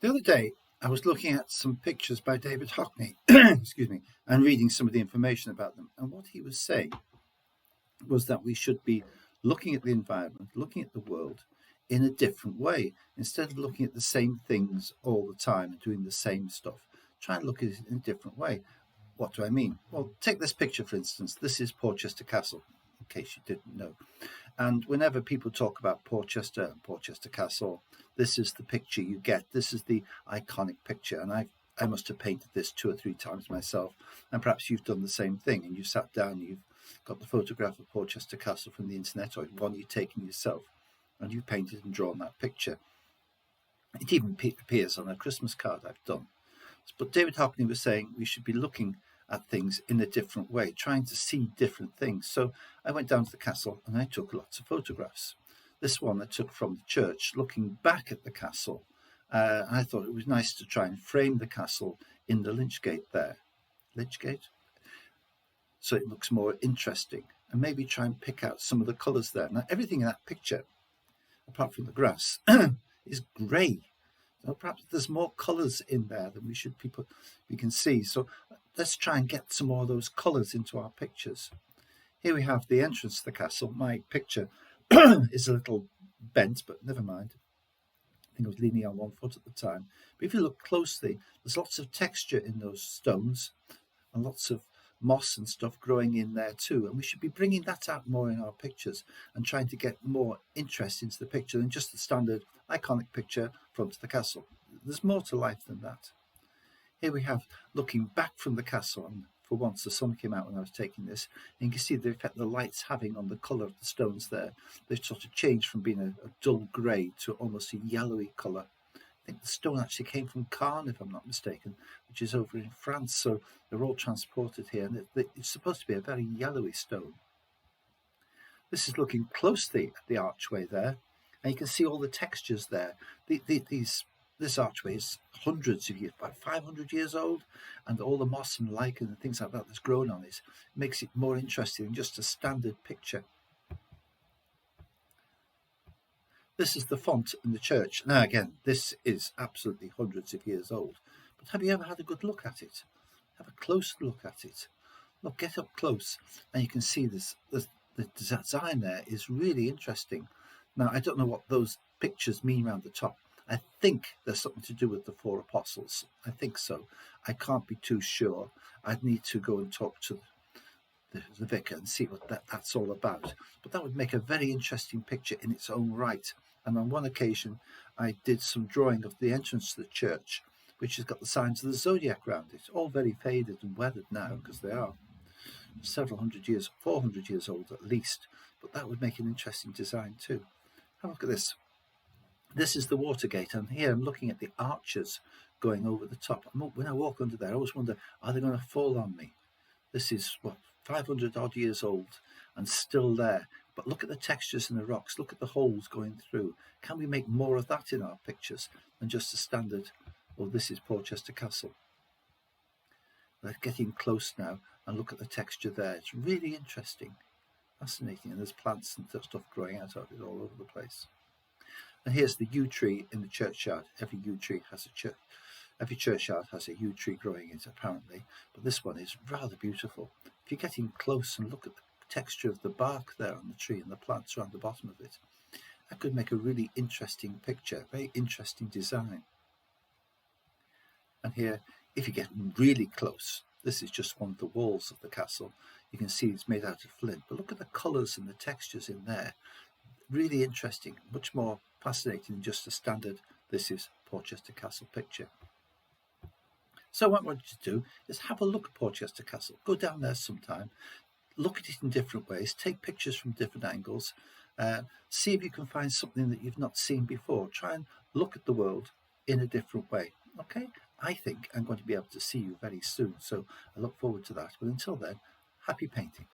The other day, I was looking at some pictures by David Hockney, excuse me, and reading some of the information about them. And what he was saying was that we should be looking at the environment, looking at the world in a different way. Instead of looking at the same things all the time and doing the same stuff, try and look at it in a different way. What do I mean? Well, take this picture, for instance. This is Portchester Castle, in case you didn't know. And whenever people talk about Portchester and Portchester Castle, this is the picture you get. This is the iconic picture. And I must have painted this 2 or 3 times myself. And perhaps you've done the same thing. And you've sat down, you've got the photograph of Portchester Castle from the internet, or one you've taken yourself, and you've painted and drawn that picture. It even appears on a Christmas card I've done. But David Hockney was saying we should be looking at things in a different way, trying to see different things. So I went down to the castle and I took lots of photographs. This one I took from the church, looking back at the castle. I thought it was nice to try and frame the castle in the lych gate there. Lych gate? So it looks more interesting, and maybe try and pick out some of the colours there. Now, everything in that picture, apart from the grass, is grey. So perhaps there's more colours in there than we can see. So let's try and get some more of those colours into our pictures. Here we have the entrance to the castle. My picture is a little bent, but never mind. I think I was leaning on one foot at the time. But if you look closely, there's lots of texture in those stones and lots of moss and stuff growing in there too. And we should be bringing that out more in our pictures and trying to get more interest into the picture than just the standard iconic picture front of the castle. There's more to life than that. Here we have looking back from the castle, and for once the sun came out when I was taking this, and you can see the effect the light's having on the colour of the stones there. They've sort of changed from being a dull grey to almost a yellowy colour. I think the stone actually came from Caen, if I'm not mistaken, which is over in France, so they're all transported here, and it's supposed to be a very yellowy stone. This is looking closely at the archway there, and you can see all the textures there. This archway is hundreds of years, about 500 years old, and all the moss and lichen and things like that that's grown on it makes it more interesting than just a standard picture. This is the font in the church. Now again, this is absolutely hundreds of years old, but have you ever had a good look at it? Have a close look at it. Look, get up close, and you can see the design there is really interesting. Now, I don't know what those pictures mean around the top. I think there's something to do with the 4 apostles. I think so. I can't be too sure. I'd need to go and talk to the vicar and see what that's all about. But that would make a very interesting picture in its own right. And on one occasion, I did some drawing of the entrance to the church, which has got the signs of the zodiac around it, all very faded and weathered now, because they are several hundred years, 400 years old at least. But that would make an interesting design too. Have a look at this. This is the Watergate, and here I'm looking at the arches going over the top. When I walk under there, I always wonder, are they going to fall on me? This is, 500 odd years old and still there. But look at the textures in the rocks. Look at the holes going through. Can we make more of that in our pictures than just a standard, this is Portchester Castle. Let's get in close now and look at the texture there. It's really interesting, fascinating. And there's plants and stuff growing out of it all over the place. And here's the yew tree in the churchyard. Every yew tree has every churchyard has a yew tree growing in it, apparently. But this one is rather beautiful. If you get in close and look at the texture of the bark there on the tree and the plants around the bottom of it, that could make a really interesting picture, very interesting design. And here, if you get really close, this is just one of the walls of the castle. You can see it's made out of flint. But look at the colours and the textures in there. Really interesting, much more fascinating than just a standard, this is Portchester Castle picture. So what I want you to do is have a look at Portchester Castle. Go down there sometime, look at it in different ways, take pictures from different angles, see if you can find something that you've not seen before. Try and look at the world in a different way. Okay? I think I'm going to be able to see you very soon, so I look forward to that. But until then, happy painting.